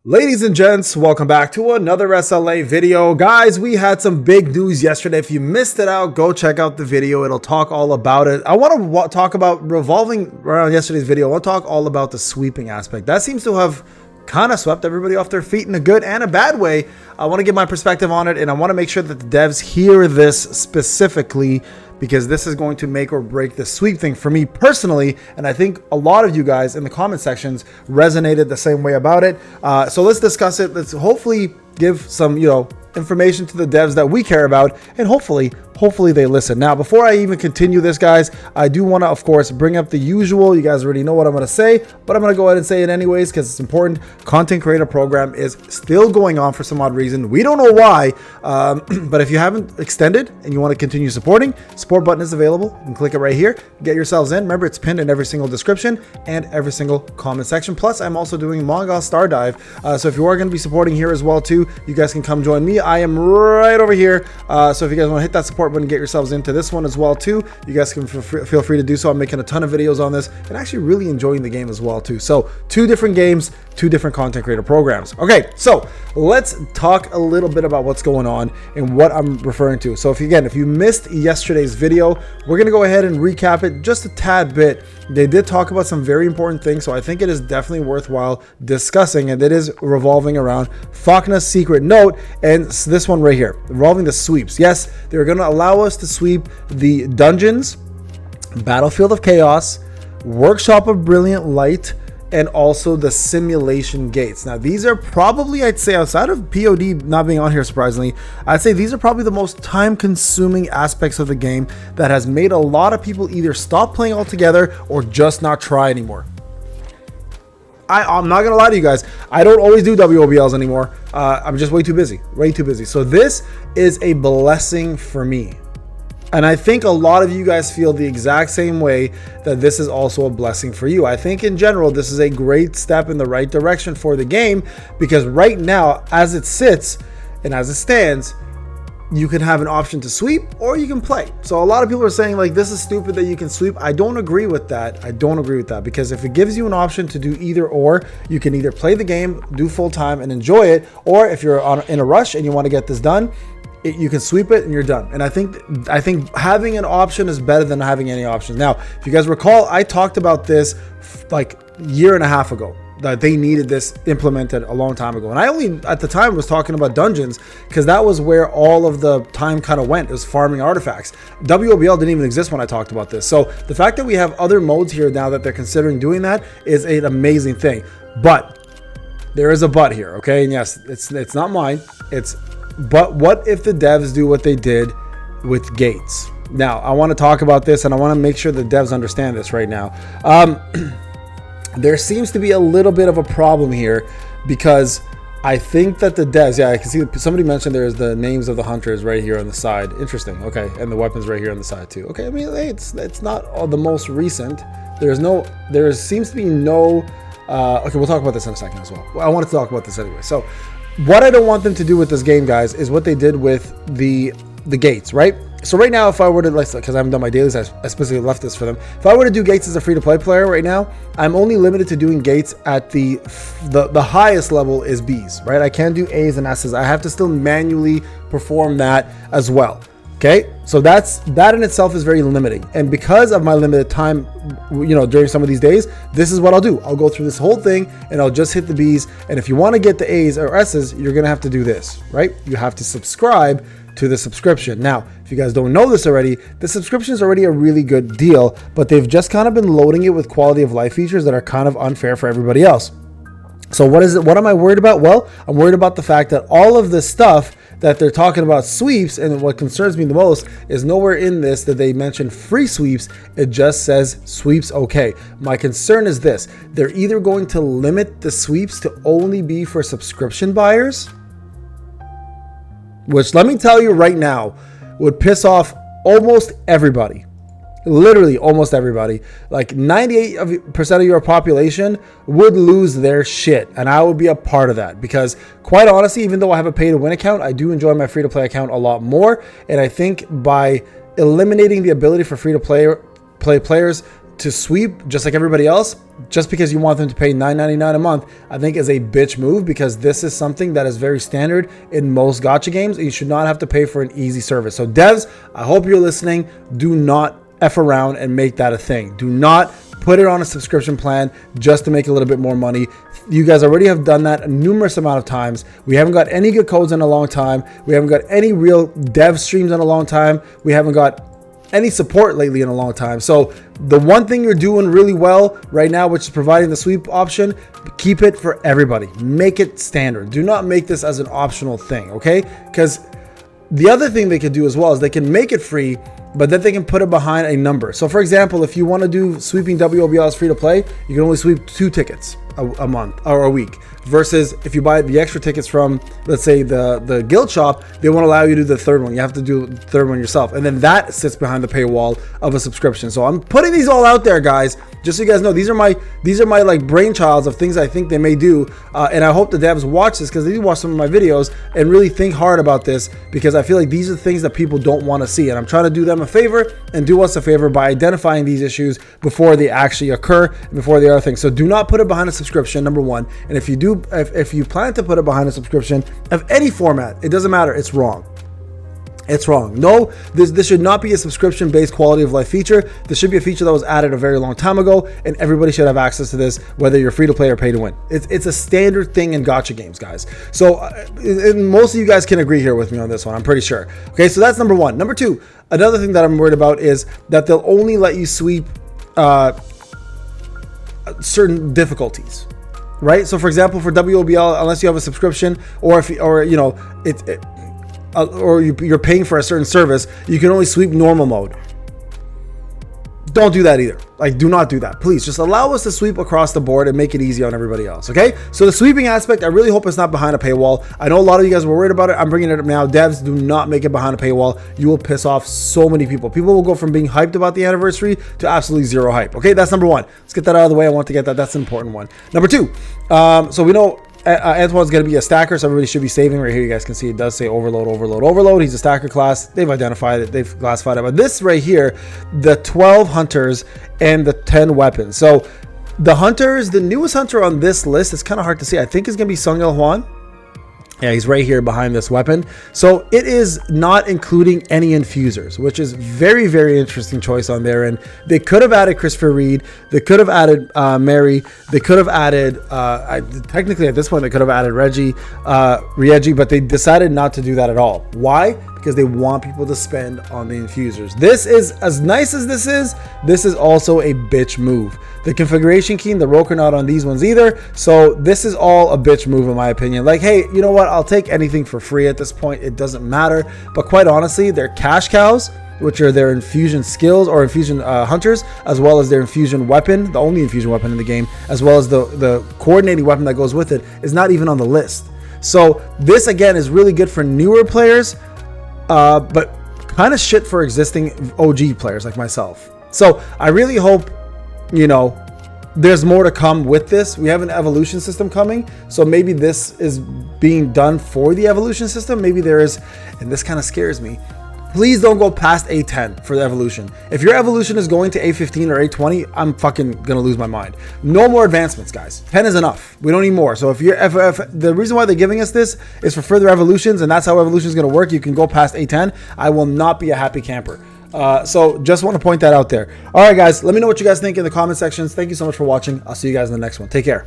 Ladies and gents, welcome back to another SLA video. Guys, we had some big news yesterday. If you missed it out, go check out the video. It'll talk all about it. I want to talk about revolving around yesterday's video. I want to talk all about the sweeping aspect. That seems to have kind of swept everybody off their feet in a good and a bad way. I want to give my perspective on it, and I want to make sure that the devs hear this specifically, because this is going to make or break the sweep thing for me personally. And I think a lot of you guys in the comment sections resonated the same way about it. So let's discuss it. Let's hopefully give some, information to the devs that we care about, and hopefully they listen. Now, before I even continue this, guys, I do want to, of course, bring up the usual. You guys already know what I'm going to say, but I'm going to go ahead and say it anyways because it's important. Content creator program is still going on for some odd reason. We don't know why, but if you haven't extended and you want to continue supporting, support button is available. You can click it right here. Get yourselves in. Remember, it's pinned in every single description and every single comment section. Plus, I'm also doing Mongal Star Dive. So if you are going to be supporting here as well too, you guys can come join me. I am right over here. So if you guys want to hit that support button, get yourselves into this one as well too, you guys can feel free to do so. I'm making a ton of videos on this and actually really enjoying the game as well too. So 2 different games, 2 different content creator programs. Okay, so let's talk a little bit about what's going on and what I'm referring to. So if you missed yesterday's video, we're going to go ahead and recap it just a tad bit. They did talk about some very important things, so I think it is definitely worthwhile discussing, and it is revolving around Faulkner's secret note and this one right here, revolving the sweeps. Yes, they're going to allow us to sweep the dungeons, Battlefield of Chaos, Workshop of Brilliant Light, and also the simulation gates. Now, these are probably, I'd say, outside of POD not being on here, surprisingly, I'd say these are probably the most time-consuming aspects of the game that has made a lot of people either stop playing altogether or just not try anymore. I'm not gonna lie to you guys, I don't always do WOBLs anymore. I'm just way too busy. So this is a blessing for me. And I think a lot of you guys feel the exact same way, that this is also a blessing for you. I think in general, this is a great step in the right direction for the game, because right now, as it sits and as it stands, you can have an option to sweep or you can play. So a lot of people are saying like, this is stupid that you can sweep. I don't agree with that. Because if it gives you an option to do either or, you can either play the game, do full time and enjoy it, or if you're in a rush and you want to get this done, you can sweep it and you're done. And I think having an option is better than having any options. Now, if you guys recall, I talked about this like a year and a half ago, that they needed this implemented a long time ago. And I only at the time was talking about dungeons because that was where all of the time kind of went. It was farming artifacts. WOBL didn't even exist when I talked about this. So the fact that we have other modes here now that they're considering doing that is an amazing thing. But there is a but here, okay? And yes, it's not mine. But what if the devs do what they did with gates? Now, I want to talk about this and I want to make sure the devs understand this right now. There seems to be a little bit of a problem here, because I think that the devs, I can see somebody mentioned there's the names of the hunters right here on the side. Interesting. Okay. And the weapons right here on the side too. Okay. I mean, hey, it's not all the most recent. There seems to be no, okay, we'll talk about this in a second as well. I wanted to talk about this anyway. So what I don't want them to do with this game, guys, is what they did with the gates, right? So right now, if I were to, because I haven't done my dailies, I specifically left this for them. If I were to do gates as a free-to-play player right now, I'm only limited to doing gates at the highest level is Bs, right? I can't do As and Ss. I have to still manually perform that as well. Okay, so that in itself is very limiting. And because of my limited time, during some of these days, this is what I'll do. I'll go through this whole thing and I'll just hit the Bs. And if you want to get the As or Ss, you're going to have to do this, right? You have to subscribe to the subscription. Now, if you guys don't know this already, the subscription is already a really good deal, but they've just kind of been loading it with quality of life features that are kind of unfair for everybody else. So what am I worried about? Well, I'm worried about the fact that all of this stuff that they're talking about sweeps, and what concerns me the most is nowhere in this that they mention free sweeps. It just says sweeps okay. My concern is this: they're either going to limit the sweeps to only be for subscription buyers, which, let me tell you right now, would piss off almost everybody. Literally almost everybody. Like 98% of your population would lose their shit, and I would be a part of that, because quite honestly, even though I have a pay to win account, I do enjoy my free to play account a lot more. And I think by eliminating the ability for free to play players to sweep just like everybody else, just because you want them to pay $9.99 a month, I think is a bitch move, because this is something that is very standard in most gacha games. You should not have to pay for an easy service. So devs, I hope you're listening. Do not F around and make that a thing. Do not put it on a subscription plan just to make a little bit more money. You guys already have done that a numerous amount of times. We haven't got any good codes in a long time. We haven't got any real dev streams in a long time. We haven't got any support lately in a long time. So the one thing you're doing really well right now, which is providing the sweep option, keep it for everybody. Make it standard. Do not make this as an optional thing, okay? Because the other thing they could do as well is they can make it free, but then they can put it behind a number. So for example, if you want to do sweeping WOBL as free to play, you can only sweep 2 tickets a month or a week, versus if you buy the extra tickets from, let's say, the guild shop, they won't allow you to do the third one. You have to do the third one yourself, and then that sits behind the paywall of a subscription. So I'm putting these all out there, guys, just so you guys know. These are my like brainchilds of things I think they may do, and I hope the devs watch this, because they do watch some of my videos and really think hard about this, because I feel like these are the things that people don't want to see, and I'm trying to do them a favor and do us a favor by identifying these issues before they actually occur and before the other things. So do not put it behind a subscription, number one. And if you do, if you plan to put it behind a subscription of any format, it doesn't matter, it's wrong. It's wrong. No, this should not be a subscription-based quality of life feature. This should be a feature that was added a very long time ago, and everybody should have access to this, whether you're free to play or pay to win. It's a standard thing in gacha games, guys. So and most of you guys can agree here with me on this one, I'm pretty sure. Okay, so that's number one. Number two, another thing that I'm worried about is that they'll only let you sweep certain difficulties. Right? So for example, for WOBL, unless you have a subscription, or if you know or you're paying for a certain service, you can only sweep normal mode. Don't do that either. Like, do not do that. Please just allow us to sweep across the board and make it easy on everybody else. Okay, so the sweeping aspect, I really hope it's not behind a paywall. I know a lot of you guys were worried about it. I'm bringing it up now. Devs, do not make it behind a paywall. You will piss off so many people. People will go from being hyped about the anniversary to absolutely zero hype. Okay, that's number one. Let's get that out of the way. I want to get that. That's an important one. Number two, so we know Antoine's going to be a stacker, so everybody should be saving. Right here, you guys can see it does say overload, overload, overload. He's a stacker class. They've identified it. They've classified it. But this right here, the 12 hunters and the 10 weapons. So the hunters, the newest hunter on this list, it's kind of hard to see. I think it's going to be Sung Il Hwan. Yeah, he's right here behind this weapon. So it is not including any infusers, which is very, very interesting choice on there. And they could have added Christopher Reed. They could have added Mary. They could have added, technically at this point, they could have added Reggie, but they decided not to do that at all. Why? Because they want people to spend on the infusers. This is, as nice as this is also a bitch move. The configuration key and the roke are not on these ones either. So this is all a bitch move in my opinion. Like, hey, you know what? I'll take anything for free at this point. It doesn't matter. But quite honestly, they're cash cows, which are their infusion skills or infusion hunters, as well as their infusion weapon, the only infusion weapon in the game, as well as the coordinating weapon that goes with it, is not even on the list. So this again is really good for newer players, but kind of shit for existing OG players like myself. So I really hope, you know, there's more to come with this. We have an evolution system coming, so maybe this is being done for the evolution system. Maybe there is, and this kind of scares me. Please don't go past A10 for the evolution. If your evolution is going to A15 or A20, I'm fucking gonna lose my mind. No more advancements, guys. 10 is enough. We don't need more. So if the reason why they're giving us this is for further evolutions, and that's how evolution is gonna work, you can go past A10, I will not be a happy camper. So just want to point that out there. All right, guys, let me know what you guys think in the comment sections. Thank you so much for watching. I'll see you guys in the next one. Take care.